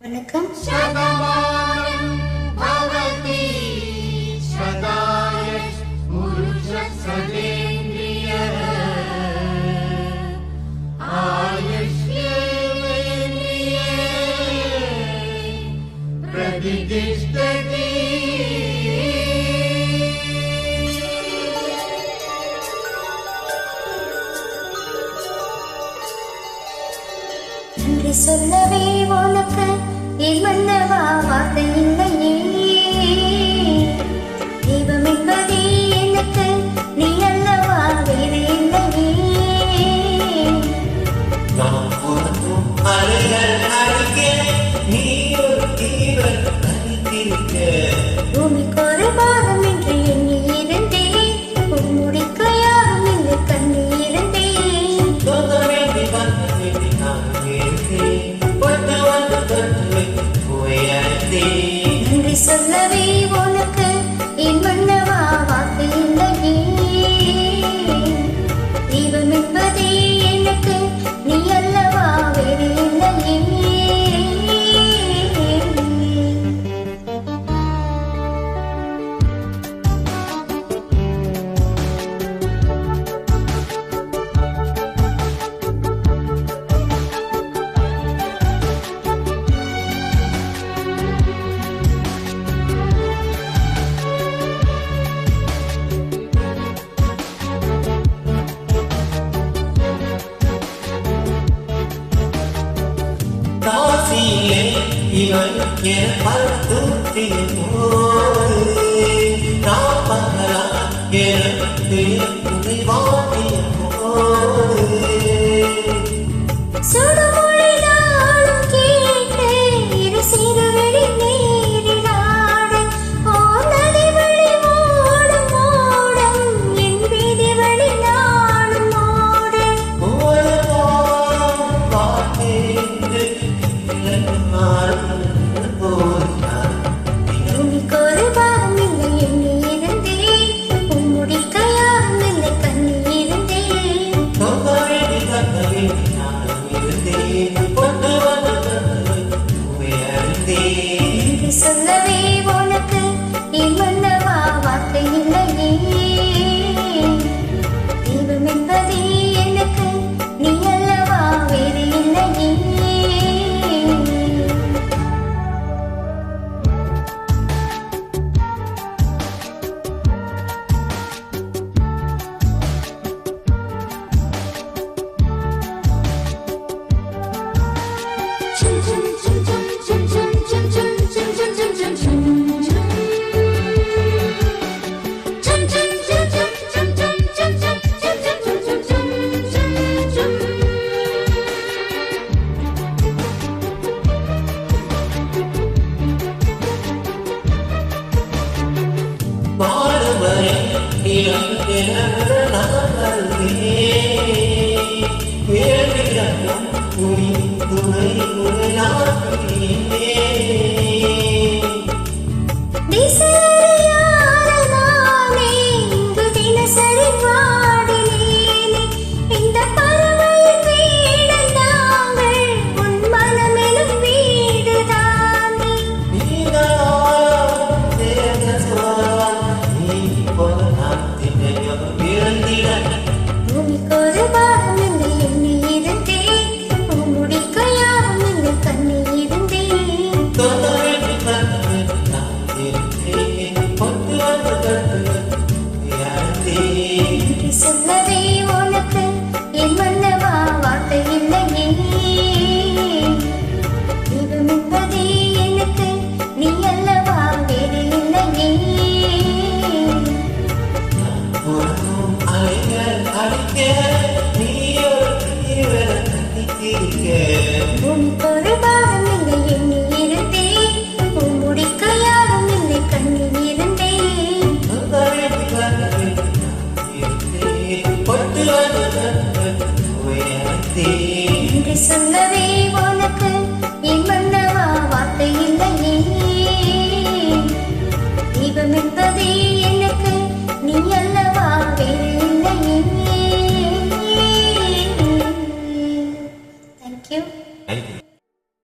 வணக்கம். शतमानं भवति शताय पुरुषसतेन्द्रियः आयुष्येवेन्द्रिये प्रतिष्ठति. நன்றி சொல்லவே உனக்கு என் மன்னவா வார்த்தை இல்லையே. தெய்வம் என்பதே எனக்கு நீ அல்லவா வேறு இல்லையே. பூமிக்கு ஒரு பாகம் என்று எண்ணி இருந்தேன், உன்முடிக்கு யாரும் இல்லை கண்ணி இருந்தேன். நன்றி சொல்லவே உனக்கு என் மன்னவா வார்த்தை இல்லையே. தெய்வம் என்பதே எனக்கு நீ அல்லவா வேறு இல்லையே. காசியிலே இவன் என பருத்திய போது நான் பகலா எனக்கு துணை வாட்டிய போது சுடுமொழி நாளும் கேட்டு இரு சிறுவெளி நீரில் ஆட ஓர் நதி வழி ஓடும் ஓடம் என் வீதி வழி நாடும் ஓட. ஒரு பாவம் பார்த்தேன் பூமிக்கு ஒரு பாகம் இல்லை எண்ணி இருந்தேன், உன்முடிக்க யாரும் இல்லை கண்ணி இருந்தேன். என்று சொல்லவே உனக்கு என் மன்னவா வார்த்தை இல்லையே. தெய்வம் என்பதே எனக்கு நீ அல்லவா வேறு இல்லையே. துணை